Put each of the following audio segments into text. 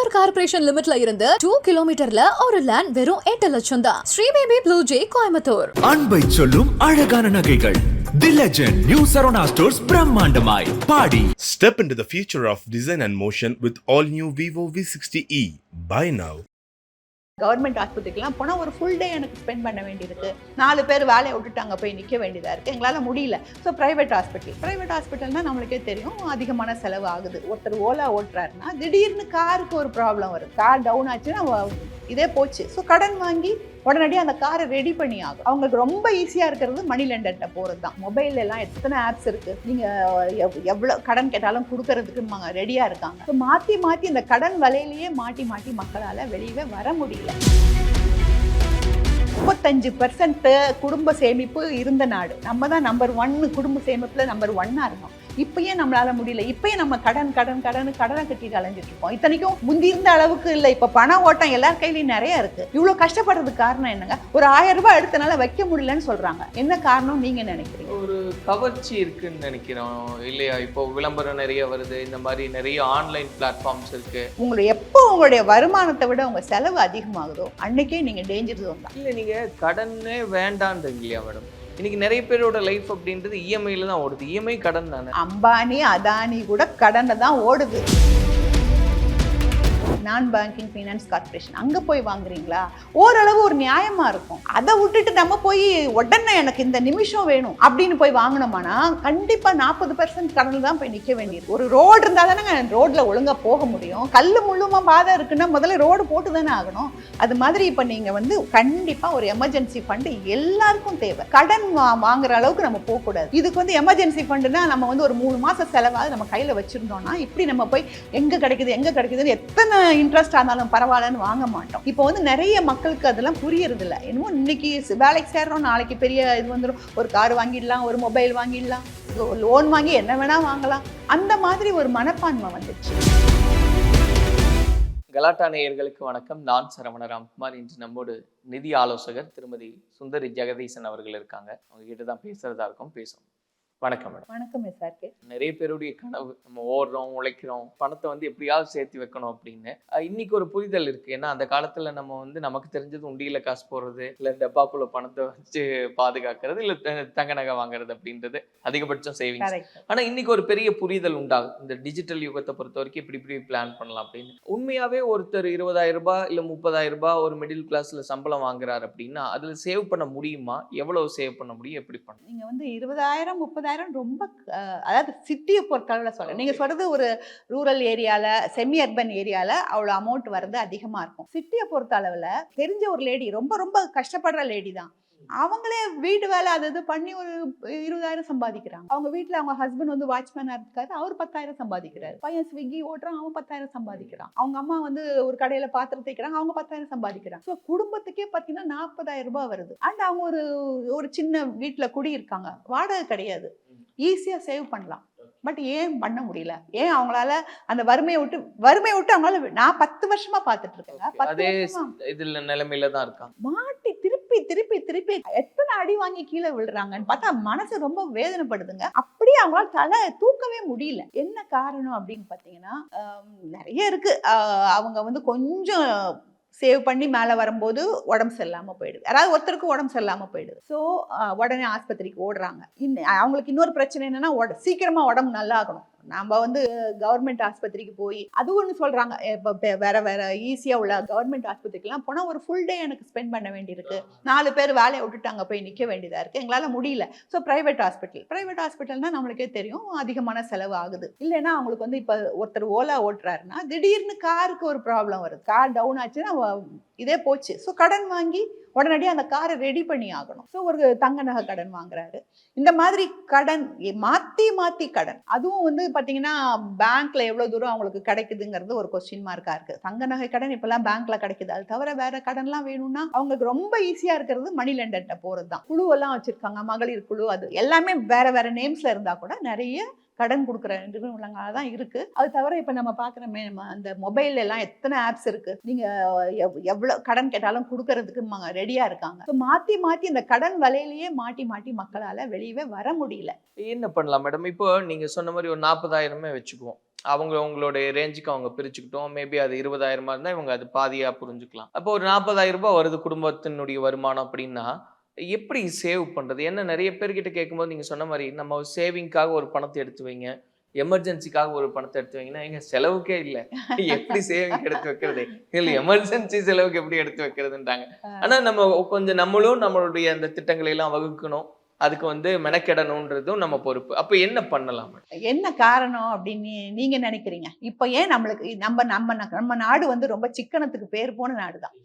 Power corporation லிமிட்ல இருந்து 2 கிலோமீட்டர்ல ஒரு லேண்ட் வெறும் 8 லட்சம் தான். Sri Baby blue J Coimbatore. அன்பை சொல்லும் அழகான நகைகள் the legend new Saravana stores பிரம்மாண்டமாய் பாடி. Step into the future of design and motion with all new Vivo V60e. Buy now. Government ஆஸ்பத்திரிக்கெலாம் போனால் ஒரு ஃபுல் டே எனக்கு ஸ்பெண்ட் பண்ண வேண்டியிருக்கு. 4 பேர் வேலையை விட்டுட்டு அங்கே போய் நிற்க வேண்டியதாக இருக்குது. எங்களால் முடியல. ஸோ ப்ரைவேட் ஹாஸ்பிட்டல்னால் நம்மளுக்கே தெரியும் அதிகமான செலவு ஆகுது. ஒருத்தர் ஓலா ஓட்டுறாருன்னா திடீர்னு காருக்கு ஒரு ப்ராப்ளம் வரும். கார் டவுன் ஆச்சுன்னா இதே போச்சு. ஸோ கடன் வாங்கி உடனடியாக அந்த காரை ரெடி பண்ணி ஆகும். அவங்களுக்கு ரொம்ப ஈஸியாக இருக்கிறது மணி லெண்டர்கிட்ட போகிறது தான். மொபைல் எல்லாம் எத்தனை ஆப்ஸ் இருக்குது. நீங்கள் எவ்வளோ கடன் கேட்டாலும் கொடுக்கறதுக்கு ரெடியாக இருக்காங்க. ஸோ மாற்றி மாற்றி இந்த கடன் வலையிலேயே மாட்டி மக்களால் வெளியே வர முடியல. 35% குடும்ப சேமிப்பு இருந்த நாடு. நம்ம தான் நம்பர் 1 குடும்ப சேமிப்பில் நம்பர் 1 இருந்தோம். இப்பயே நம்மளால முடியல. இப்பயே நம்ம கடனை கட்டிட்டு அலைஞ்சிட்டு இருக்கோம். இத்தனைக்கும் முந்தி இருந்த அளவுக்கு இல்லை. இப்போ பண ஓட்டம் எல்லார் கையிலையும் நிறைய இருக்கு. இவ்வளோ கஷ்டப்படுறதுக்கு காரணம் என்னங்க? ஒரு 1000 ரூபாய் எடுத்தனால வைக்க முடியலன்னு சொல்றாங்க. என்ன காரணம் நீங்க நினைக்கிறீங்க? ஒரு கவர்ச்சி இருக்குன்னு நினைக்கிறோம் இல்லையா? இப்போ விளம்பரம் நிறைய வருது. இந்த மாதிரி நிறைய ஆன்லைன் பிளாட்ஃபார்ம்ஸ் இருக்கு. உங்களுடைய வருமானத்தை விட உங்க செலவு அதிகமாகுதோ அன்னைக்கே நீங்க டேஞ்சர் ஜோன் தான். இல்லை நீங்க கடனே வேண்டான்றீங்க இல்லையா மேடம்? இன்னைக்கு நிறைய பேரோட லைஃப் அப்படின்றது இஎம்ஐல தான் ஓடுது. இஎம்ஐ கடன் தானே. அம்பானி அதானி கூட கடனை தான் ஓடுது. நான் பேங்கிங் ஃபைனான்ஸ் கார்பரேஷன் அங்கே போய் வாங்குறீங்களா? ஓரளவு ஒரு நியாயமாக இருக்கும். அதை விட்டுட்டு நம்ம போய் உடனே எனக்கு இந்த நிமிஷம் வேணும் அப்படின்னு போய் வாங்கினோம்னா கண்டிப்பாக 40% கடனில் தான் போய் நிற்க வேண்டியது. ஒரு ரோடு இருந்தால் தானே ரோட்டில் ஒழுங்காக போக முடியும். கல் முள்ளுமா பாதை இருக்குன்னா முதல்ல ரோடு போட்டு தானே ஆகணும். அது மாதிரி இப்போ நீங்கள் கண்டிப்பாக ஒரு எமர்ஜென்சி ஃபண்டு எல்லாருக்கும் தேவை. கடன் வாங்குற அளவுக்கு நம்ம போகக்கூடாது. இதுக்கு எமர்ஜென்சி ஃபண்டுனா நம்ம ஒரு 3 மாதம் செலவாக நம்ம கையில் வச்சுருந்தோம்னா இப்படி நம்ம போய் எங்கே கிடைக்குதுன்னு எத்தனை இன்ட்ரெஸ்ட் ஆனாலும் பரவாயில்லன்னு வாங்க மாட்டோம். இப்போ நிறைய மக்களுக்கு அதெல்லாம் புரியறது இல்லை. என்னமோ இன்னைக்கு வேலைக்கு சேர்றோம், நாளைக்கு பெரிய இது வந்துடும். ஒரு கார் வாங்கிடலாம், ஒரு மொபைல் வாங்கிடலாம், லோன் வாங்கி என்ன வேணா வாங்கலாம். அந்த மாதிரி ஒரு மனப்பான்மை வந்துச்சு. கலாட்டா நேயர்களுக்கு வணக்கம். நான் சரவண ராம்குமார். இன்று நம்மோடு நிதி ஆலோசகர் திருமதி சுந்தரி ஜெகதீசன் அவர்கள் இருக்காங்க. அவங்க கிட்ட தான் பேசுறதா இருக்கும். பேசுவோம். வணக்கம் மேடம். வணக்கம் சார். நிறைய பேருடைய கனவு நம்ம ஓடுறோம், உழைக்கிறோம், பணத்தை எப்படியாவது சேர்த்து வைக்கணும் அப்படின்னு. இன்னைக்கு ஒரு புரிதல் இருக்கு. ஏன்னா அந்த காலத்துல நம்ம நமக்கு தெரிஞ்சது உண்டியில காசு போடுறது, இல்ல டப்பாக்குள்ள பணத்தை வச்சு பாதுகாக்கிறது, இல்ல தங்க நகை வாங்குறது அப்படின்றது அதிகபட்சம் சேவிங்ஸ். ஆனா இன்னைக்கு ஒரு பெரிய புரிதல் உண்டாகும். இந்த டிஜிட்டல் யுகத்தை பொறுத்த வரைக்கும் இப்படி பிளான் பண்ணலாம் அப்படின்னு. உண்மையாவே ஒருத்தர் 20,000 ரூபாய் இல்ல 30,000 ரூபாய் ஒரு மிடில் கிளாஸ்ல சம்பளம் வாங்குறாரு அப்படின்னா அதுல சேவ் பண்ண முடியுமா? எவ்வளவு சேவ் பண்ண முடியும்? எப்படி பண்ண? நீங்க 20,000 30,000 ரொம்ப, அதாவது சிட்டியை பொறுத்தளவுல சொல்றேன். நீங்க சொல்றது ஒரு ரூரல் ஏரியால, செமி அர்பன் ஏரியால அவ்வளவு அமௌண்ட் வருது அதிகமா இருக்கும். சிட்டியை பொறுத்த அளவுல தெரிஞ்ச ஒரு லேடி, ரொம்ப கஷ்டப்படுற லேடி தான். அவங்களே வீட்டு வேலை அது பண்ணி ஒரு 20,000 சம்பாதிக்கிறாங்க. அவங்க வீட்டுல அவங்க ஹஸ்பண்ட் வாட்ச்மேனா இருக்காரு, அவர் 10,000 சம்பாதிக்கிறாரு. பையன் ஸ்விக்கி ஓட்டுறான், அவன் 10,000 சம்பாதிக்கிறான். அவங்க அம்மா ஒரு கடையில பாத்திரம் தைக்கிறாங்க, அவங்க 10,000 சம்பாதிக்கிறாங்க. ஸோ குடும்பத்துக்கே பார்த்தீங்கன்னா 40,000 ரூபாய் வருது. அண்ட் அவங்க ஒரு சின்ன வீட்டுல குடி இருக்காங்க, வாடகை கிடையாது. ஈஸியா சேவ் பண்ணலாம். பட் ஏன் பண்ண முடியல? ஏன் அவங்களால அந்த வறுமையை விட்டு அவங்களால, நான் 10 வருஷமா பார்த்துட்டு இருக்கேன். இதுல நிலைமையில தான் இருக்காங்க. மாட்டி திருப்பி எத்தனை அடி வாங்கி கீழே விழுறாங்கன்னு பார்த்தா மனசு ரொம்ப வேதனைப்படுதுங்க. அப்படியே அவங்களால தலை தூக்கவே முடியல. என்ன காரணம் அப்படின்னு பார்த்தீங்கன்னா நிறைய இருக்கு. அவங்க கொஞ்சம் சேவ் பண்ணி மேலே வரும்போது உடம்பு சரியில்லாமல் போயிடுது. யாராவது ஒருத்தருக்கு உடம்பு சரியில்லாமல் போயிடுது. ஸோ உடனே ஆஸ்பத்திரிக்கு ஓடுறாங்க. அவங்களுக்கு இன்னொரு பிரச்சனை என்னன்னா சீக்கிரமாக உடம்பு நல்லா ஆகணும். நம்ம கவர்மெண்ட் ஆஸ்பத்திரிக்கு போய் அது ஒன்று சொல்றாங்க. இப்போ வேற ஈஸியாக உள்ள கவர்மெண்ட் ஆஸ்பத்திரிக்கெலாம் போனால் ஒரு ஃபுல் டே எனக்கு ஸ்பெண்ட் பண்ண வேண்டியிருக்கு. 4 பேர் வேலையை விட்டுட்டு அங்கே போய் நிற்க வேண்டியதாக இருக்குது. எங்களால் முடியல. ஸோ ப்ரைவேட் ஹாஸ்பிட்டல்னா நம்மளுக்கே தெரியும் அதிகமான செலவு ஆகுது. இல்லைன்னா அவங்களுக்கு இப்போ ஒருத்தர் ஓலா ஓட்டுறாருன்னா திடீர்னு காருக்கு ஒரு ப்ராப்ளம் வருது. கார் டவுன் ஆச்சுன்னா இதே போச்சு. ஸோ கடன் வாங்கி உடனடியாக அந்த காரை ரெடி பண்ணி ஆகணும். ஸோ ஒரு தங்க நகை கடன் வாங்குறாரு. இந்த மாதிரி கடன் மாற்றி கடன். அதுவும் பார்த்தீங்கன்னா பேங்க்ல எவ்வளோ தூரம் அவங்களுக்கு கிடைக்குதுங்கிறது ஒரு கொஸ்டின் மார்க்காக இருக்குது. தங்க நகை கடன் இப்போல்லாம் பேங்க்ல கிடைக்குது. அது தவிர வேற கடன்லாம் வேணும்னா அவங்களுக்கு ரொம்ப ஈஸியாக இருக்கிறது மணி லெண்டர்கிட்ட போகிறது தான். குழுவெல்லாம் வச்சுருக்காங்க, மகளிர் குழு. அது எல்லாமே வேற நேம்ஸில் இருந்தால் கூட நிறைய கடன் கொடுக்குற நிறுவனங்களாக தான் இருக்கு. அது தவிர இப்போ நம்ம பார்க்குறோமே, நம்ம அந்த மொபைல் எல்லாம் எத்தனை ஆப்ஸ் இருக்கு. நீங்க எவ்வளோ கடன் கேட்டாலும் கொடுக்கறதுக்கு ரெடியா இருக்காங்க. ஸோ மாற்றி இந்த கடன் வலையிலேயே மாட்டி மக்களால வெளியவே வர முடியல. என்ன பண்ணலாம் மேடம்? இப்போ நீங்க சொன்ன மாதிரி ஒரு 40,000 வச்சுக்குவோம். அவங்களுடைய ரேஞ்சுக்கு அவங்க பிரிச்சுக்கிட்டோம். மேபி அது 20,000 இருந்தா இவங்க அது பாதியா புரிஞ்சுக்கலாம். அப்போ ஒரு 40,000 வருது குடும்பத்தினுடைய வருமானம் அப்படின்னா எப்படி சேவ் பண்றது? ஏன்னா நிறைய பேர்கிட்ட கேட்கும்போது நீங்க சொன்ன மாதிரி நம்ம சேவிங்காக ஒரு பணத்தை எடுத்து வைங்க, எமர்ஜென்சிக்காக ஒரு பணத்தை எடுத்து வைங்கன்னா எங்க செலவுக்கே இல்லை, எப்படி சேவிங் எடுத்து வைக்கிறது, இல்லை எமர்ஜென்சி செலவுக்கு எப்படி எடுத்து வைக்கிறதுன்றாங்க. ஆனா நம்ம கொஞ்சம் நம்மளும் நம்மளுடைய அந்த திட்டங்களை எல்லாம் வகுக்கணும், அதுக்கு மெனக்கெடணும்ன்றதும் நம்ம பொறுப்பு. அப்ப என்ன பண்ணலாம்? என்ன காரணம் அப்படின்னு நீங்க நினைக்கிறீங்க? இப்ப ஏன் நம்மளுக்கு நம்ம நாடு ரொம்ப சிக்கனத்துக்கு பேர் போன நாடுதான்.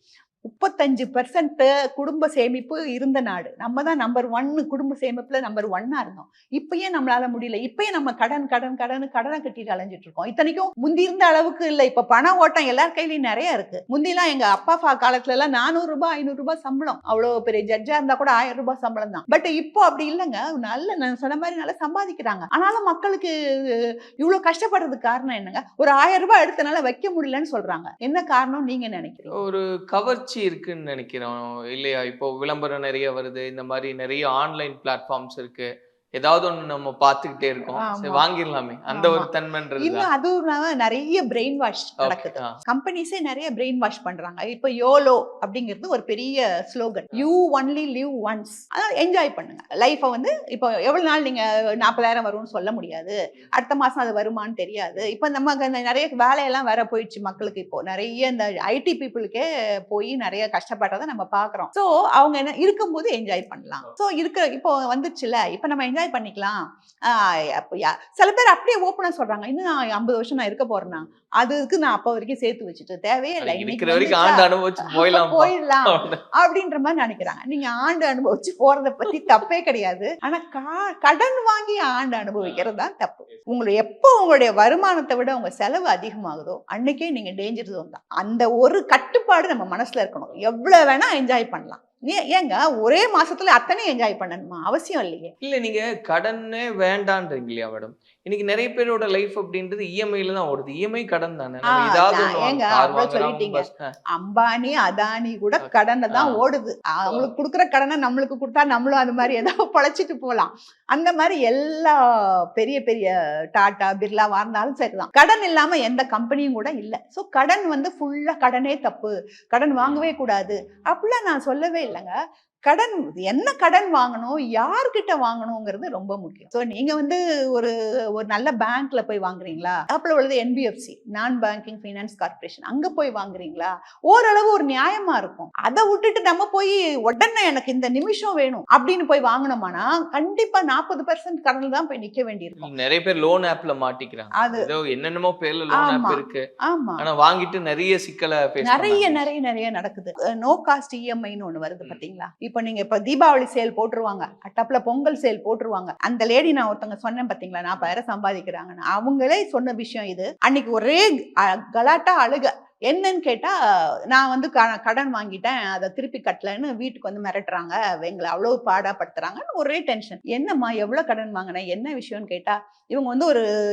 35% குடும்ப சேமிப்பு இருந்த நாடு. நம்ம தான் நம்பர் 1 குடும்ப சேமிப்புல நம்பர் 1 இருந்தோம். இப்பயே நம்மளால முடியல. இப்பயே நம்ம கடனை கட்டிட்டு அலைஞ்சிட்டு இருக்கோம். இத்தனைக்கும் முந்தி இருந்த அளவுக்கு இல்ல. இப்ப பண ஓட்டம் எல்லார் கையிலயும் நிறைய இருக்கு. முந்திலாம் எங்க அப்பா காலத்துல எல்லாம் 400 ரூபாய் 500 ரூபாய் சம்பளம். அவ்வளவு பெரிய ஜட்ஜா இருந்தா கூட 1000 ரூபாய் சம்பளம் தான். பட் இப்போ அப்படி இல்லைங்க. நான் சொன்ன மாதிரி நல்லா சம்பாதிக்கிறாங்க. ஆனாலும் மக்களுக்கு இவ்வளவு கஷ்டப்படுறதுக்கு காரணம் என்னங்க? ஒரு 1000 ரூபாய் எடுத்தனால வைக்க முடியலன்னு சொல்றாங்க. என்ன காரணம் நீங்க நினைக்கிறீங்க? ஒரு கவர்ச்சி இருக்குன்னு நினைக்கிறோம் இல்லையா? இப்போ விளம்பரம் நிறைய வருது, இந்த மாதிரி நிறைய ஆன்லைன் பிளாட்ஃபார்ம்ஸ் இருக்கு, ஏதாவது ஒண்ணு நம்ம பார்த்துக்கிட்டே இருக்கோம், சரி வாங்கிடலாமே அந்த ஒரு தன்மைன்றது. இன்னும் அதுவும் நிறைய பிரெயின் வாஷ் நடக்குது. கம்பெனிஸே நிறைய பிரெயின் வாஷ் பண்றாங்க. இப்போ யோலோ அப்படிங்கிறது ஒரு பெரிய slogan. You only live once. அதாவது என்ஜாய் பண்ணுங்க லைஃபை. இப்போ எவ்வளவு நாள் நீங்க 40,000 வரும்னு சொல்ல முடியாது, அடுத்த மாசம் அது வருமானு தெரியாது. இப்போ நம்ம நிறைய வேலையெல்லாம் வேற போயிடுச்சு மக்களுக்கு. இப்போ நிறைய இந்த ஐடி பீப்புளுக்கே போய் நிறைய கஷ்டப்படுறதை நம்ம பாக்குறோம். ஸோ அவங்க என்ன இருக்கும்போது என்ஜாய் பண்ணலாம். ஸோ இப்போ வந்துச்சுல, இப்போ நம்ம என்ஜாய் பண்ணிக்கலாம். சில பேர் அப்படியே ஓப்பனா சொல்றாங்க, இன்னும் நான் 50 வருஷம் நான் இருக்க போறேன்னா அதுக்கு நான் அப்ப வரைக்கும் சேர்த்து வச்சுட்டு தேவையில்லை, போயிடலாம் அப்படின்ற மாதிரி நினைக்கிறாங்க. நீங்க ஆண்டு அனுபவிச்சு போறதை பத்தி தப்பே கிடையாது. ஆனா கடன் வாங்கி ஆண்டு அனுபவிக்கிறது தான் தப்பு. எப்போ உங்களுடைய வருமானத்தை விட உங்க செலவு அதிகமாகுதோ அன்னைக்கே நீங்க டேஞ்சர் ஜோன் தான். அந்த ஒரு கட்டுப்பாடு நம்ம மனசுல இருக்கணும். எவ்வளவு வேணா என்ஜாய் பண்ணலாம். ஏங்க ஒரே மாசத்துல அத்தனை என்ஜாய் பண்ணணுமா? அவசியம் இல்லையே. இல்ல நீங்க கடனே வேண்டான்றீங்க இல்லையா மேடம்? இன்னைக்கு நிறைய பேரோட லைஃப் அப்படின்றது இஎம்ஐல தான் ஓடுது. இஎம்ஐ கடன் தானே. சொல்லிட்டீங்க. அம்பானி அதானி கூட கடனை தான் ஓடுது. அவங்களுக்கு கொடுக்குற கடனை நம்மளுக்கு கொடுத்தா நம்மளும் அது மாதிரி ஏதாவது பழைச்சிட்டு போலாம். அந்த மாதிரி எல்லா பெரிய பெரிய டாடா பிர்லா வாழ்ந்தாலும் சரிதான். கடன் இல்லாம எந்த கம்பெனியும் கூட இல்ல. சோ கடன் ஃபுல்லா கடனே தப்பு, கடன் வாங்கவே கூடாது அப்படிலாம் நான் சொல்லவே இல்லைங்க. கடன் என்ன கடன் வாங்கணும், யார்கிட்ட வாங்கணுங்கிறது ரொம்ப முக்கியம். ஸோ நீங்க ஒரு ஒரு நல்ல பேங்க்ல போய் வாங்குறீங்களா, அப்பல உள்ளது NBFC நான் பேங்கிங் ஃபைனான்ஸ் கார்பரேஷன், அங்க போய் வாங்குறீங்களா, ஓரளவு ஒரு நியாயமா இருக்கும். அதை விட்டுட்டு நம்ம போய் உடனே எனக்கு இந்த நிமிஷம் வேணும் அப்படின்னு போய் வாங்கணுமானா கண்டிப்பா 40% கடன்ல தான் போய் நிக்க வேண்டியிருக்கும். நிறைய பேர் லோன் ஆப்ல மாட்டிக்கிறாங்க. அது என்னென்னமோ பேர்ல லோன் ஆப் இருக்கு. ஆமா, ஆனா வாங்கிட்டு நிறைய சிக்கலை நிறைய நடக்குது. நோ காஸ்ட் இஎம்ஐன்னு ஒண்ணு வருது பாத்தீங்களா? இப்ப தீபாவளி சேல் போட்டுருவாங்க, அட்டப்ல பொங்கல் சேல் போட்டுருவாங்க. அந்த லேடி நான் ஒருத்தவங்க சொன்னேன் பாத்தீங்களா, 40,000 சம்பாதிக்கிறாங்கன்னு, அவங்களே சொன்ன விஷயம் இது. அன்னைக்கு ஒரே கலாட்டா அழுக. என்னன்னு கேட்டா, நான் கடன் வாங்கிட்டேன், அதை திருப்பி கட்டலன்னு வீட்டுக்கு மிரட்டுறாங்க, எங்களை அவ்வளவு பாடாப்படுத்துறாங்கன்னு ஒரே டென்ஷன். என்னம்மா எவ்வளவு கடன் வாங்கினேன், என்ன விஷயம்னு கேட்டா, இவங்க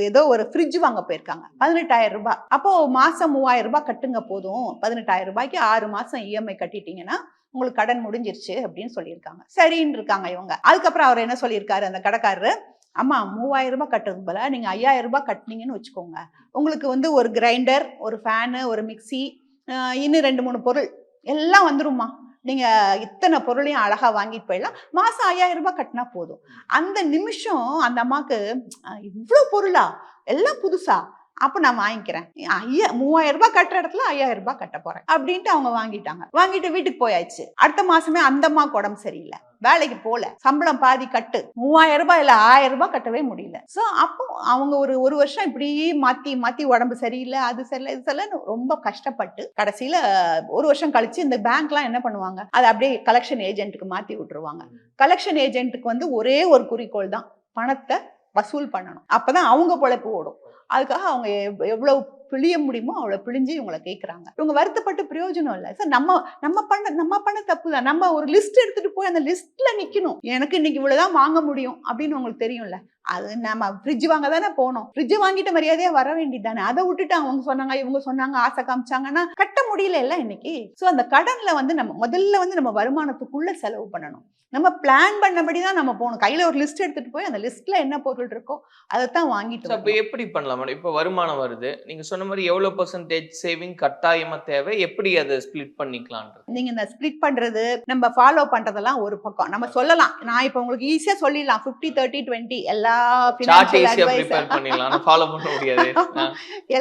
ஏதோ ஒரு ஃப்ரிட்ஜ் வாங்க போயிருக்காங்க, 18,000 ரூபாய். அப்போ மாசம் 3,000 ரூபாய் கட்டுங்க போதும், 18,000 ரூபாய்க்கு 6 மாசம் இஎம்ஐ கட்டிட்டீங்கன்னா உங்களுக்கு கடன் முடிஞ்சிருச்சு அப்படின்னு சொல்லியிருக்காங்க. சரின்னு இருக்காங்க இவங்க. அதுக்கப்புறம் அவர் என்ன சொல்லியிருக்காரு அந்த கடைக்காரரு, அம்மா 3,000 ரூபாய் கட்டுறதுக்கு பதிலா நீங்க 5,000 ரூபாய் கட்டினீங்கன்னு வச்சுக்கோங்க, உங்களுக்கு ஒரு கிரைண்டர், ஒரு ஃபேனு, ஒரு மிக்சி, இன்னும் 2-3 பொருள் எல்லாம் வந்துருமா, நீங்க இத்தனை பொருளையும் அழகா வாங்கிட்டு போயிடலாம், மாசம் 5,000 ரூபாய் கட்டினா போதும். அந்த நிமிஷம் அந்த அம்மாக்கு இவ்வளவு பொருளா, எல்லாம் புதுசா, அப்ப நான் வாங்கிக்கிறேன், 3,000 ரூபாய் கட்டுற இடத்துல 5,000 ரூபாய் கட்ட போறேன் அப்படின்ட்டு அவங்க வாங்கிட்டு வீட்டுக்கு போயாச்சு. அடுத்த மாசமே அந்த அம்மாக்கு உடம்பு சரியில்லை, வேலைக்கு போல, சம்பளம் பாதி கட்டு, 3,000 ரூபாய் இல்ல 1,000 ரூபாய் கட்டவே முடியல. சோ அப்போ அவங்க ஒரு வருஷம் இப்படி மாத்தி உடம்பு சரியில்லை, அது சரியில்லை, இது சரியில்லைன்னு ரொம்ப கஷ்டப்பட்டு கடைசியில ஒரு வருஷம் கழிச்சு இந்த பேங்க்லாம் என்ன பண்ணுவாங்க, அதை அப்படியே கலெக்ஷன் ஏஜென்ட்டுக்கு மாத்தி விட்டுருவாங்க. கலெக்ஷன் ஏஜென்ட்டுக்கு ஒரே ஒரு குறிக்கோள் தான், பணத்தை வசூல் பண்ணணும். அப்பதான் அவங்க பொழைப்பு ஓடும். அதுக்காக அவங்க எவ்வளவு பிழிய முடியுமோ அவ்வளவு பிழிஞ்சு இவங்களை கேட்கறாங்க. இவங்க வருத்தப்பட்டு பிரயோஜனம் இல்லை. சார் நம்ம பண்ண தப்பு தான். நம்ம ஒரு லிஸ்ட் எடுத்துட்டு போய் அந்த லிஸ்ட்ல நிக்கணும். எனக்கு இன்னைக்கு இவ்வளவுதான் வாங்க முடியும் அப்படின்னு உங்களுக்கு தெரியும்ல. அது நம்ம ஃப்ரிட்ஜ் வாங்க தானே போனோம், ஃப்ரிட்ஜ் வாங்கிட்டு மரியாதையா வர வேண்டியது தானே. அதை விட்டுட்டு அவங்க சொன்னாங்க இவங்க சொன்னாங்க ஆசை காமிச்சாங்கன்னா கட்ட முடியல இன்னைக்கு. ஸோ அந்த கடன்ல வந்து நம்ம முதல்ல வந்து நம்ம வருமானத்துக்குள்ள செலவு பண்ணணும். நம்ம பிளான் பண்ணபடி தான் நம்ம போகணும். கையில ஒரு லிஸ்ட் எடுத்துட்டு போய் அந்த லிஸ்ட்ல என்ன பொருள் இருக்கோ அதைத்தான் வாங்கிட்டு அப்ப எப்படி பண்ணலாம் மேடம்? இப்ப வருமானம் வருது, நீங்க சொன்ன மாதிரி எவ்வளவு பெர்சன்டேஜ் சேவிங் கட்டாயமா தேவை, எப்படி அதை ஸ்பிளிட் பண்ணிக்கலாம்ன்றது? நீங்க இந்த ஸ்பிளிட் பண்றது நம்ம ஃபாலோ பண்றதெல்லாம் ஒரு பக்கம் நம்ம சொல்லலாம். நான் இப்ப உங்களுக்கு ஈஸியா சொல்லிடலாம் 50-30-20 எல்லா சார்ட் ஈஸியா ப்ரிப்பேர் பண்ணிடலாம், ஆனா ஃபாலோ பண்ண முடியாது.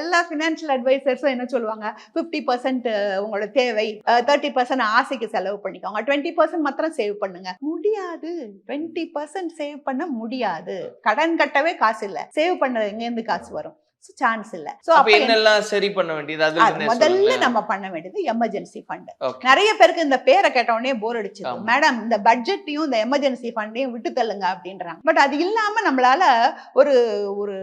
எல்லா ஃபினான்ஷியல் அட்வைசர்ஸும் என்ன சொல்லுவாங்க, 50% உங்களோட தேவை, 30% ஆசைக்கு செலவு பண்ணிக்கோங்க, 20% மாத்திரம் சேவ் பண்ணுங்க. முடியாது. 20% சேவ் பண்ண முடியாது. கடன் கட்டவே காசு இல்ல, சேவ் பண்ண எங்க இருந்து காசு வரும்? சான்ஸ் இல்ல. சோ அப்ப என்னெல்லாம் சரி பண்ண வேண்டியது? அது முதல்ல நம்ம பண்ண வேண்டியது எமர்ஜென்சி ஃபண்ட். நிறைய பேருக்கு இந்த பேரை கேட்ட உடனே போர் அடிச்சுது. மேடம் இந்த பட்ஜெட்டையும் இந்த எமர்ஜென்சி ஃபண்டையும் விட்டு தள்ளுங்க அப்படின்றாங்க. பட் அது இல்லாம நம்மளால ஒரு ஒரு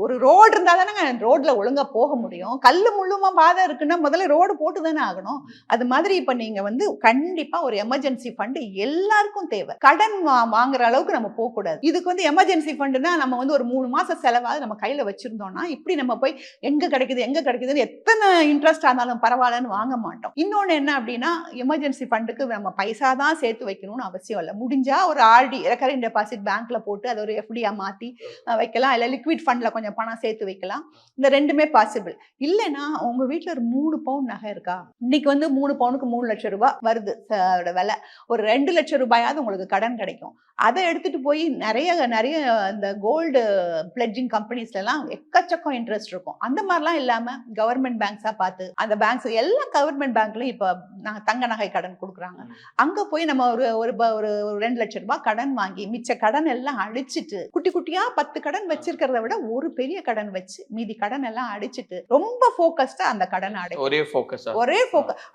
ஒரு ரோடு இருந்தா தானே ரோட்ல ஒழுங்கா போக முடியும். கல்லு முள்ளுமா பாதை இருக்குன்னா முதல்ல ரோடு போட்டு தானே ஆகணும். அது மாதிரி இப்ப நீங்க வந்து கண்டிப்பா ஒரு எமர்ஜென்சி ஃபண்ட் எல்லாருக்கும் தேவை. கடன் வாங்குற அளவுக்கு நம்ம போக கூடாது. இதுக்கு வந்து எமர்ஜென்சி ஃபண்ட்னா நம்ம வந்து ஒரு 3 மாசம் செலவாவது நம்ம கையில வச்சிருந்தோம்னா இப்படி நம்ம போய் எங்க கிடைக்குதுன்னு எத்தனை இன்ட்ரெஸ்ட் ஆனாலும் பரவாயில்லன்னு வாங்க மாட்டோம். இன்னொன்னு என்ன அப்படின்னா, எமர்ஜென்சி ஃபண்டுக்கு நம்ம பைசா தான் சேர்த்து வைக்கணும்னு அவசியம் இல்லை. முடிஞ்சா ஒரு ஆர்டி ரெக்கரிங் டெபாசிட் பேங்க்ல போட்டு அதை ஒரு எஃப்டியா மாத்தி வைக்கலாம், இல்ல லிக்விட் ஃபண்ட்ல கொஞ்சம் பணம் சேர்த்து வைக்கலாம். இந்த ரெண்டுமே பாசிபிள். இல்லைன்னா உங்க வீட்டுல ஒரு 3 பவுன் நகை இருக்கா, இன்னைக்கு வந்து 3 பவுனுக்கு 3 லட்சம் ரூபாய் வருது விலை, ஒரு 2 லட்சம் ரூபாயாவது உங்களுக்கு கடன் கிடைக்கும். அதை எடுத்துட்டு போய் நிறைய இந்த கோல்டு பிளட்ஜிங் கம்பெனிஸ்ல எல்லாம் எக்கச்சக்கம் இன்ட்ரெஸ்ட் இருக்கும். அந்த மாதிரிலாம் இல்லாம கவர்மெண்ட் பேங்க்ஸா பார்த்து, அந்த பேங்க்ஸ் எல்லா கவர்மெண்ட் பேங்க்லயும் இப்ப நாங்க தங்க நகை கடன் கொடுக்குறாங்க. அங்க போய் நம்ம ஒரு 2 லட்சம் ரூபாய் கடன் வாங்கி மிச்ச கடன் எல்லாம் அடிச்சுட்டு, குட்டி குட்டியா 10 கடன் வச்சிருக்கிறத விட ஒரு பெரிய கடன் வச்சு மீதி கடன் எல்லாம் அடிச்சுட்டு ரொம்ப போக்கஸ்டா அந்த கடன் ஒரே போக்கஸ்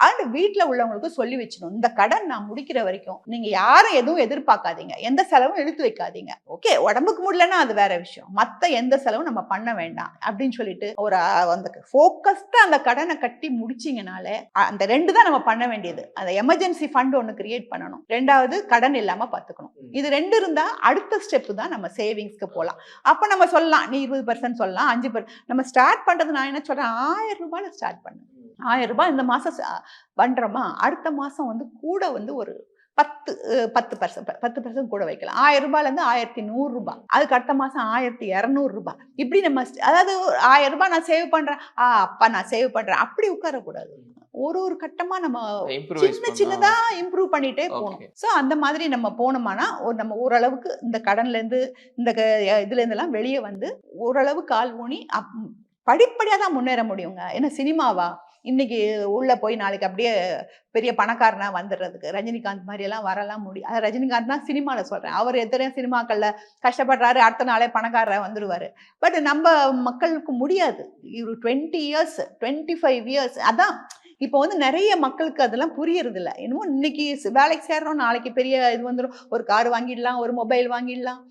அண்ட் வீட்டுல உள்ளவங்களுக்கு சொல்லி வச்சிடணும், இந்த கடன் நான் முடிக்கிற வரைக்கும் நீங்க யாரும் எதுவும் எதிர்பார்க்காதீங்க, எந்த செலவும் எடுத்து வைக்காதீங்க. ஓகே, உடம்புக்கு முடியலன்னா அது வேற விஷயம், மத்த எந்த செலவும் நம்ம பண்ண வேண்டாம் அப்படின்னு சொல்லிட்டு ஒரு அந்த ஃபோக்கஸ்டா அந்த கடனை கட்டி முடிச்சீங்கனாலே, அந்த 2 தான் நம்ம பண்ண வேண்டியது. அந்த எமர்ஜென்சி ஃபண்ட் ஒன்னு கிரியேட் பண்ணணும், 2வது கடன் இல்லாம பாத்துக்கணும். இது 2 இருந்தா அடுத்த ஸ்டெப் தான் நம்ம சேவிங்ஸ்க்கு போலாம். அப்ப நம்ம சொல்லலாம், நீ 20% சொல்லலாம், 5% நம்ம ஸ்டார்ட் பண்றது. நான் என்ன சொல்றேன், 1000 ரூபாயில ஸ்டார்ட் பண்ணு. 1000 ரூபாய் இந்த மாசம் பண்றோமா, அடுத்த மாசம் வந்து கூட வந்து ஒரு 10% கூட வைக்கலாம். 1000 ரூபாயில இருந்து 1100 ரூபாய், அதுக்கு அடுத்த மாசம் 1200 ரூபாய். இப்படி நம்ம அதாவது 1000 ரூபாய் நான் சேவ் பண்றேன், அப்பா நான் சேவ் பண்றேன் அப்படி உட்காரக்கூடாது. ஒரு கட்டமா நம்ம சின்னதா இம்ப்ரூவ் பண்ணிட்டே போகணும். சோ அந்த மாதிரி நம்ம போனோம்னா நம்ம ஓரளவுக்கு இந்த கடன்ல இருந்து இந்த இதுல இருந்து எல்லாம் வெளியே வந்து ஓரளவு கால் ஊனி படிப்படியா தான் முன்னேற முடியுங்க. ஏன்னா சினிமாவா இன்னைக்கு உள்ள போய் நாளைக்கு அப்படியே பெரிய பணக்காரனா வந்துடுறதுக்கு ரஜினிகாந்த் மாதிரி எல்லாம் வரலாம் முடியும். அது ரஜினிகாந்த் தான் சினிமால சொல்றேன், அவர் எத்தனையோ சினிமாக்கள்ல கஷ்டப்படுறாரு, அடுத்த நாளே பணக்காரரா வந்துடுவாரு. பட் நம்ம மக்களுக்கு முடியாது. 20 இயர்ஸ் 25 இயர்ஸ் அதான் இப்போ வந்து நிறைய மக்களுக்கு அதெல்லாம் புரியறது இல்லை. இன்னமும் இன்னைக்கு வேலைக்கு சேர்றோம், நாளைக்கு பெரிய இது வந்துடும், ஒரு கார் வாங்கிடலாம், ஒரு மொபைல் வாங்கிடலாம்,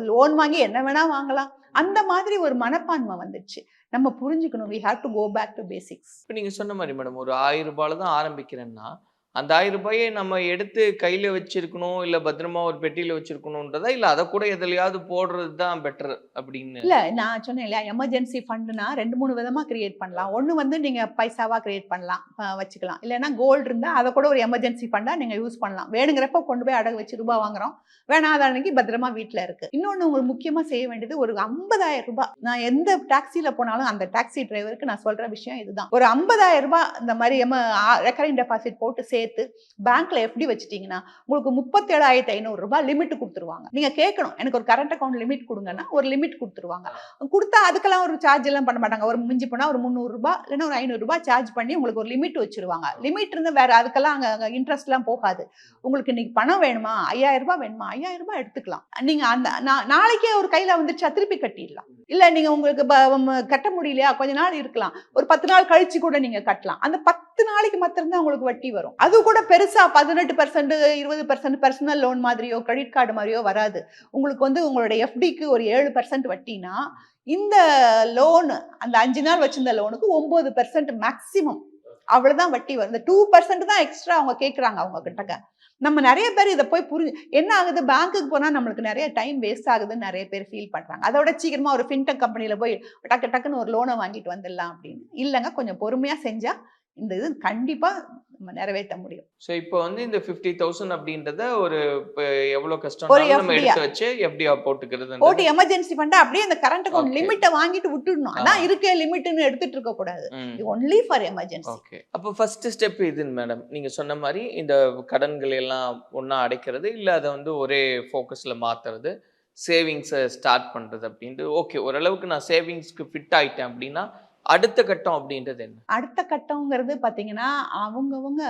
லோன் வாங்கி என்ன வேணா வாங்கலாம், அந்த மாதிரி ஒரு மனப்பான்மை வந்துடுச்சு. நம்ம புரிஞ்சுக்கணும், we have to go back to basics. இப்போ நீங்க சொன்ன மாதிரி மேடம், ஒரு 1000 ரூபாயில தான் ஆரம்பிக்கிறேன்னா அந்த 1000 ரூபாயை நம்ம எடுத்து கையில வச்சிருக்கணும், இல்ல பத்திரமா ஒரு பெட்டியில வச்சிருக்கணும்ன்றதா, இல்ல அதை கூட எதுலயாவது போடுறது தான் பெட்டர் அப்படின்னு? இல்ல, நான் சொன்னேன் இல்லையா, எமர்ஜென்சி ஃபண்ட்னா 2-3 விதமா கிரியேட் பண்ணலாம். ஒண்ணு வந்து நீங்க பைசாவா கிரியேட் பண்ணலாம், வச்சுக்கலாம். இல்லைன்னா கோல்டு இருந்தா அதை கூட ஒரு எமர்ஜென்சி ஃபண்டா நீங்க யூஸ் பண்ணலாம். வேணுங்கிறப்ப கொண்டு போய் அடகு வச்சு ரூபாய் வாங்குறோம், வேணாத அன்னைக்கு பத்திரமா வீட்டுல இருக்கு. இன்னொன்னு உங்களுக்கு முக்கியமா செய்ய வேண்டியது, ஒரு 50,000 ரூபாய். நான் எந்த டாக்ஸில போனாலும் அந்த டாக்ஸி டிரைவருக்கு நான் சொல்ற விஷயம் இதுதான். ஒரு 50,000 ரூபாய் இந்த மாதிரி ரெக்கரிங் டெபாசிட் போட்டு பேங்க்ல எப்படி வச்சிட்டீங்கன்னா உங்களுக்கு 37,500 ரூபாய் லிமிட் கொடுத்துருவாங்க. நீங்க கேட்கணும், எனக்கு ஒரு கரண்ட் அக்கௌண்ட் லிமிட் கொடுங்கன்னா ஒரு லிமிட் கொடுத்துருவாங்க. கொடுத்தா அதுக்கெல்லாம் ஒரு சார்ஜ் எல்லாம் பண்ண மாட்டாங்க. ஒரு மிஞ்சி போனா ஒரு 300 ரூபாய் இல்லைன்னா ஒரு 500 ரூபாய் சார்ஜ் பண்ணி உங்களுக்கு ஒரு லிமிட் வச்சிருவாங்க. லிமிட் இருந்து வேற அதுக்கெல்லாம் அங்க இன்ட்ரெஸ்ட் எல்லாம் போகாது. உங்களுக்கு இன்னைக்கு பணம் வேணுமா, 5000 ரூபாய் வேணுமா, 5000 ரூபாய் எடுத்துக்கலாம். நீங்க அந்த நாளைக்கே ஒரு கையில வந்துச்சா திருப்பி கட்டிடலாம். இல்ல நீங்க உங்களுக்கு கட்ட முடியலையா, கொஞ்ச நாள் இருக்கலாம், ஒரு 10 நாள் கழிச்சு கூட நீங்க கட்டலாம். அந்த 10 நாளைக்கு மாத்திரம் தான் உங்களுக்கு வட்டி வரும். அது கூட பெருசா 18% 20% பர்சனல் லோன் மாதிரியோ கிரெடிட் கார்டு மாதிரியோ வராது. உங்களுக்கு வந்து உங்களோட எஃப்டிக்கு ஒரு 7% வட்டினா, இந்த லோன் அந்த 5 நாள் வச்சிருந்த லோனுக்கு 9% மேக்சிமம், அவ்வளவுதான் வட்டி வரும். இந்த 2% தான் எக்ஸ்ட்ரா அவங்க கேட்கறாங்க அவங்க கிட்ட. நம்ம நிறைய பேர் இதை போய் என்ன ஆகுது, பேங்க்குக்கு போனா நம்மளுக்கு நிறைய டைம் வேஸ்ட் ஆகுதுன்னு நிறைய பேர் ஃபீல் பண்றாங்க. அதோட சீக்கிரமா ஒரு ஃபின்டெக் கம்பெனில போய் டக்குன்னு ஒரு லோனை வாங்கிட்டு வந்துடலாம் அப்படின்னு. இல்லைங்க, கொஞ்சம் பொறுமையா செஞ்சா இந்த இது கண்டிப்பா நம்ம நிறைவேற்ற முடியும். ஸோ இப்போ வந்து இந்த 50,000 அப்படின்றத ஒரு எவ்வளவு ஒரு கஷ்டம் நம்ம FD எடுத்து வச்சு எஃப்டியா போட்டுக்கிறது போட்டு எமர்ஜென்சி ஃபண்டா அப்படியே அந்த கரண்ட் அக்கௌண்ட் Okay. லிமிட்டை வாங்கிட்டு விட்டுடணும். அதான் இருக்கே லிமிட்னு எடுத்துட்டு இருக்க கூடாது. Only for emergency. ஓகே. அப்போ ஃபர்ஸ்ட் ஸ்டெப் இதுன்னு மேடம் நீங்க சொன்ன மாதிரி இந்த கடன்கள் எல்லாம் ஒண்ணா அடைக்கிறது இல்ல அதை வந்து ஒரே ஃபோக்கஸ்ல மாத்துறது, சேவிங்ஸை ஸ்டார்ட் பண்றது அப்படின்ட்டு. ஓகே, ஓரளவுக்கு நான் சேவிங்ஸ்க்கு ஃபிட் ஆயிட்டேன் அப்படின்னா அடுத்த கட்டம் அப்படின்றது என்ன? அடுத்த கட்டம்ங்கிறது பாத்தீங்கன்னா அவங்கவங்க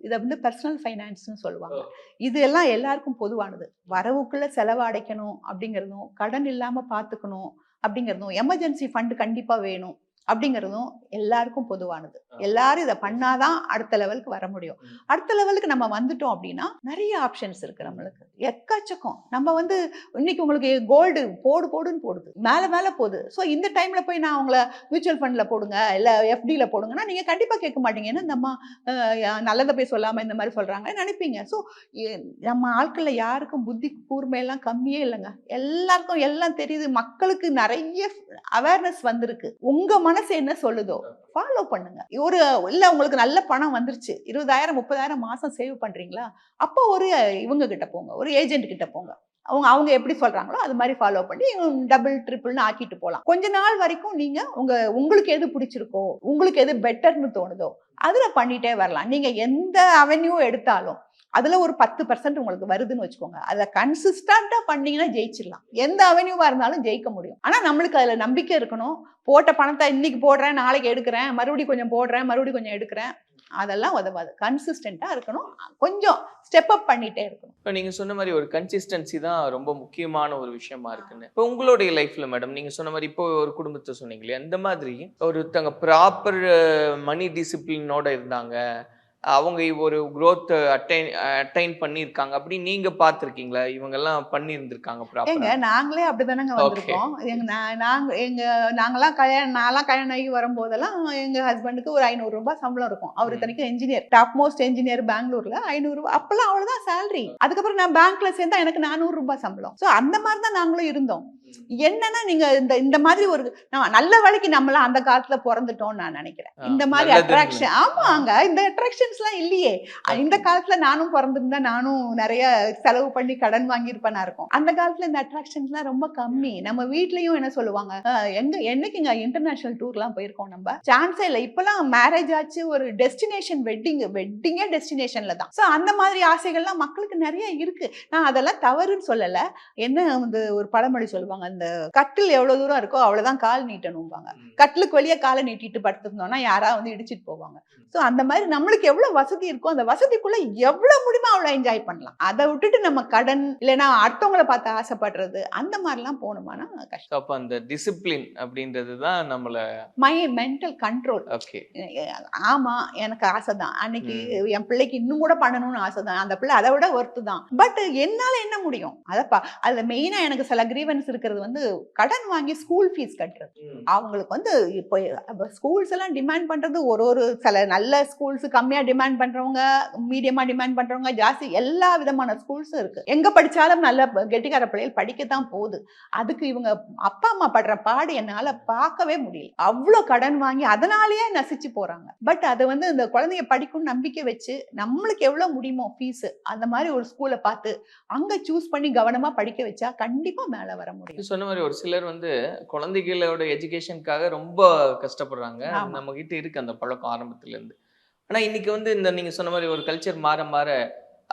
இதை வந்து பர்சனல் ஃபைனான்ஸ்னு சொல்லுவாங்க. இது எல்லாம் எல்லாருக்கும் பொதுவானது. வரவுக்குள்ள செலவு அடைக்கணும் அப்படிங்கிறதும், கடன் இல்லாம பாத்துக்கணும் அப்படிங்கிறதும், எமர்ஜென்சி ஃபண்ட் கண்டிப்பா வேணும் அப்படிங்கிறதும் எல்லாருக்கும் பொதுவானது. எல்லாரும் இதை பண்ணாதான் அடுத்த லெவலுக்கு வர முடியும். அடுத்த லெவலுக்கு நம்ம வந்துட்டோம் அப்படின்னா நிறைய ஆப்ஷன்ஸ் இருக்கு நம்மளுக்கு, எக்கச்சக்கம். நம்ம வந்து இன்னைக்கு உங்களுக்கு கோல்டு போடுன்னு போடுது, மேல போகுது. ஸோ இந்த டைம்ல போய் நான் உங்களை மியூச்சுவல் ஃபண்ட்ல போடுங்க இல்ல FDல போடுங்கன்னா நீங்க கண்டிப்பா கேட்க மாட்டீங்க. ஏன்னா நம்ம நல்லதை போய் சொல்லாம இந்த மாதிரி சொல்றாங்க நினைப்பீங்க. ஸோ நம்ம ஆட்கள்ல யாருக்கும் புத்தி கூர்மையெல்லாம் கம்மியே இல்லைங்க. எல்லாருக்கும் எல்லாம் தெரியுது. மக்களுக்கு நிறைய அவேர்னஸ் வந்திருக்கு. உங்க மனசு என்ன சொல்லுதோ ஃபாலோ பண்ணுங்க. ஒரு இல்ல உங்களுக்கு நல்ல பணம் வந்துருச்சு, 20,000 30,000 மாசம் சேவ் பண்றீங்களா, அப்போ ஒரு இவங்க கிட்ட போங்க, ஒரு ஏஜென்ட் கிட்ட போங்க. அவங்க எப்படி சொல்றாங்களோ அது மாதிரி ஃபாலோ பண்ணி டபுள் ட்ரிபிள்னு ஆக்கிட்டு போகலாம். கொஞ்ச நாள் வரைக்கும் நீங்க உங்களுக்கு எது பிடிச்சிருக்கோ, உங்களுக்கு எது பெட்டர்னு தோணுதோ அதுல பண்ணிட்டே வரலாம். நீங்க எந்த அவென்யூ எடுத்தாலும் அதுல ஒரு 10% உங்களுக்கு வருதுன்னு வச்சுக்கோங்க. அதை கன்சிஸ்டண்டா பண்ணீங்கன்னா ஜெயிச்சிடலாம். எந்த அவென்யூவா இருந்தாலும் ஜெயிக்க முடியும். ஆனா நம்மளுக்கு அதுல நம்பிக்கை இருக்கணும். போட்ட பணத்தை இன்னைக்கு போடுறேன், நாளைக்கு எடுக்கிறேன், மறுபடியும் கொஞ்சம் போடுறேன், மறுபடியும் கொஞ்சம் எடுக்கிறேன், அதெல்லாம் உதவாது. கன்சிஸ்டண்டா இருக்கணும், கொஞ்சம் ஸ்டெப் அப் பண்ணிட்டே இருக்கணும். இப்போ நீங்க சொன்ன மாதிரி ஒரு கன்சிஸ்டன்சி தான் ரொம்ப முக்கியமான ஒரு விஷயமா இருக்குன்னு. இப்போ உங்களுடைய லைஃப்ல மேடம் நீங்க சொன்ன மாதிரி இப்போ ஒரு குடும்பத்தை சொன்னீங்களே, அந்த மாதிரி ஒருத்தங்க ப்ராப்பர் மணி டிசிப்ளினோட இருந்தாங்க, அவங்க ஒரு growth அட்டைன் பண்ணியிருக்காங்க அப்படி நீங்க பார்த்துருக்கீங்களா? இவங்கெல்லாம் பண்ணியிருந்திருக்காங்க ப்ராப்பரா? நாங்களே அப்படிதானங்க வந்திருக்கோம். நாங்கெல்லாம் நான்லாம் கல்யாணம் ஆகி வரும்போதெல்லாம் எங்க ஹஸ்பண்டுக்கு ஒரு 500 ரூபாய் சம்பளம் இருக்கும். அவர் இத்தனைக்கும் என்ஜினியர், டாப் மோஸ்ட் என்ஜினியர் பெங்களூர்ல. 500 ரூபாய் அப்பெல்லாம் அவ்வளவுதான் சேலரி. அதுக்கப்புறம் நான் பேங்க்ல சேர்ந்தா எனக்கு 400 ரூபாய் சம்பளம். ஸோ அந்த மாதிரி தான் நாங்களும் இருந்தோம். என்னன்னா நீங்க இந்த மாதிரி ஒரு நல்ல வேலைக்கு நம்மளாம் அந்த காலத்துல பிறந்துட்டோம்னு நான் நினைக்கிறேன். இந்த மாதிரி அட்ராக்ஷன், ஆமாங்க, இந்த அட்ராக்ஷன்ஸ் எல்லாம் இல்லையே. இந்த காலத்துல நானும் பிறந்திருந்தா நானும் நிறைய செலவு பண்ணி கடன் வாங்கியிருப்பேனா இருக்கும். அந்த காலத்துல இந்த அட்ராக்ஷன்ஸ் எல்லாம் ரொம்ப கம்மி. நம்ம வீட்லயும் என்ன சொல்லுவாங்க, என்னைக்குங்க இன்டர்நேஷனல் டூர் எல்லாம் போயிருக்கோம் நம்ம? சான்ஸே இல்லை. இப்பெல்லாம் மேரேஜ் ஆச்சு, ஒரு டெஸ்டினேஷன் வெட்டிங்கே டெஸ்டினேஷன்ல தான். ஸோ அந்த மாதிரி ஆசைகள்லாம் மக்களுக்கு நிறைய இருக்கு. நான் அதெல்லாம் தவறுன்னு சொல்லல. என்ன வந்து ஒரு பழமொழி சொல்லுவாங்க, அந்த கட்டில் எவ்வளவு தூரம் இருக்கோ அவ்வளவுதான் கால் நீட்டணும்பாங்க. கட்டிலுக்கு வெளியே காலை நீட்டிட்டு படுத்திருந்தோம்னா யாரா வந்து இடிச்சிட்டு போவாங்க. சோ அந்த மாதிரி நம்மளுக்கு எவ்வளவு வசதி இருக்கோ அந்த வசதிக்குள்ள எவ்வளவு முடியுமோ அவ்வளவு என்ஜாய் பண்ணலாம். அதை விட்டுட்டு நம்ம கடன் இல்லைன்னா அடுத்தவங்களை பார்த்து ஆசைப்படுறது அந்த மாதிரிலாம் போகணுமானா கஷ்டம். அப்ப அந்த டிசிப்ளின் அப்படின்றது தான் நம்மள மென்டல் கண்ட்ரோல். ஓகே, ஆமா எனக்கு ஆசைதான், அன்னைக்கு என் பிள்ளைக்கு இன்னும் கூட பண்ணணும்னு ஆசைதான், அந்த பிள்ளை அதை விட ஒர்த்து தான். பட் என்னால என்ன முடியும் அதப்பா. அதுல மெயினா எனக்கு சில கிரீவன்ஸ் இருக்கிறது வந்து கடன் வாங்கி ஸ்கூல் ஃபீஸ் கட்டுறது. அவங்களுக்கு வந்து இப்போ ஸ்கூல்ஸ் எல்லாம் டிமாண்ட் பண்றது ஒரு சில நல்ல ஸ்கூல்ஸ், கம்மியா டிமாண்ட் பண்றவங்க, மீடியமா டிமாண்ட் பண்றவங்க, ஜாஸ்தி எல்லா விதமான ஸ்கூல்ஸும் இருக்கு. எங்க படிச்சாலும் நல்ல கெட்டிக்கார பிள்ளைகள் படிக்கத்தான் போகுது. அதுக்கு இவங்க அப்பா அம்மா படுற பாடு என்னால பார்க்கவே முடியல. அவ்வளவு கடன் வாங்கி அதனாலேயே நசிச்சு போறாங்க. பட் அது வந்து இந்த குழந்தைய படிக்கும் நம்பிக்கை வச்சு நம்மளுக்கு எவ்வளவு முடியுமோ ஃபீஸ் அந்த மாதிரி ஒரு ஸ்கூலை பார்த்து அங்க சூஸ் பண்ணி கவனமா படிக்க வச்சா கண்டிப்பா மேல வர முடியும். சொன்ன மாதிரி ஒரு சிலர் வந்து குழந்தைகளோட எஜுகேஷனுக்காக ரொம்ப கஷ்டப்படுறாங்க. நம்ம கிட்ட இருக்கு அந்த பழக்கம் ஆரம்பத்துல இருந்து. ஆனா இன்னைக்கு வந்து இந்த நீங்க சொன்ன மாதிரி ஒரு கல்ச்சர் மாற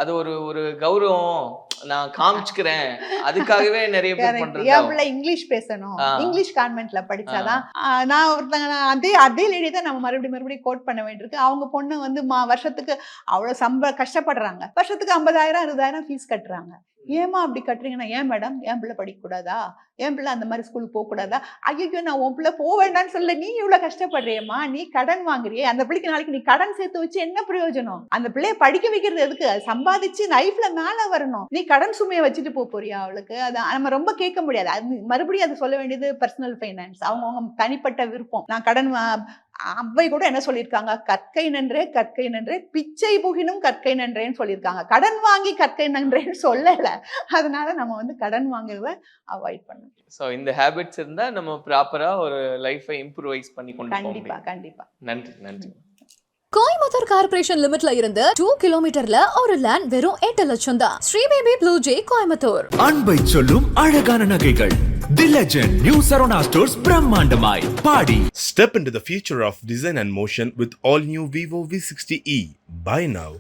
அது ஒரு கௌரவம், நான் காமிச்சுக்கிறேன், அதுக்காகவே நிறைய பேர் பண்றாங்க. என் பிள்ளை இங்கிலீஷ் பேசணும், இங்கிலீஷ் கான்வென்ட்ல படிச்சாதான். நான் ஒருத்தங்க அதே லேடி தான் நம்ம மறுபடியும் கோட் பண்ண வேண்டியிருக்கு. அவங்க பொண்ணு வந்து வருஷத்துக்கு அவ்வளவு கஷ்டப்படுறாங்க. வருஷத்துக்கு 50,000 60,000 ஃபீஸ் கட்டுறாங்க. ஏமா அப்படி கட்டுறீங்கன்னா, ஏன் மேடம் என் பிள்ளை படிக்க கூடாதா, என் பிள்ளை அந்த மாதிரி ஸ்கூலுக்கு போக கூடாதா? ஐயோ நான் உன் பிள்ளை போக வேண்டாம்னு சொல்ல, நீ இவ்வளவு கஷ்டப்படுறியம்மா, நீ கடன் வாங்குறியே, அந்த பிள்ளைக்கு நாளைக்கு நீ கடன் சேர்த்து வச்சு என்ன பிரயோஜனம்? அந்த பிள்ளைய படிக்க வைக்கிறது எதுக்கு? சம்பாதிச்சு லைஃப்ல மேல வரணும். நீ கடன் சுமையை வச்சுட்டு போறியா அவளுக்கு? அதை நம்ம ரொம்ப கேட்க முடியாது. அது மறுபடியும் அது சொல்ல வேண்டியது பர்சனல் ஃபைனான்ஸ், அவங்க தனிப்பட்ட விருப்பம். நான் கடன் அவ்வை கூட என்ன சொல்லியிருக்காங்க, கற்கை நன்றே பிச்சை புகினும் கற்கை நன்றேன்னு சொல்லியிருக்காங்க. கடன் வாங்கி கற்கை நன்றேன்னு சொல்லல. அதனால நம்ம வந்து கடன் வாங்குறத அவாய்ட் பண்ணணும். சோ இந்த ஹேபிட்ஸ் இருந்தா நம்ம ப்ராப்பரா ஒரு லைஃபை இம்ப்ரூவைஸ் பண்ணி கொண்டு போக முடியும். கண்டிப்பா. நன்றி. கோயம்புத்தூர் கார்பரேஷன் லிமிட்ல இருந்து 2 கிலோமீட்டர்ல ஒரு லேண்ட் வெறும் 8 லட்சம் தான். Sri Baby blue J Coimbatore. அன்பை சொல்லும் அழகான நகைகள் the legend new Saravana stores பிரம்மாண்டமாய் பாடி. Step into the future of design and motion with all new Vivo V60e. Buy now.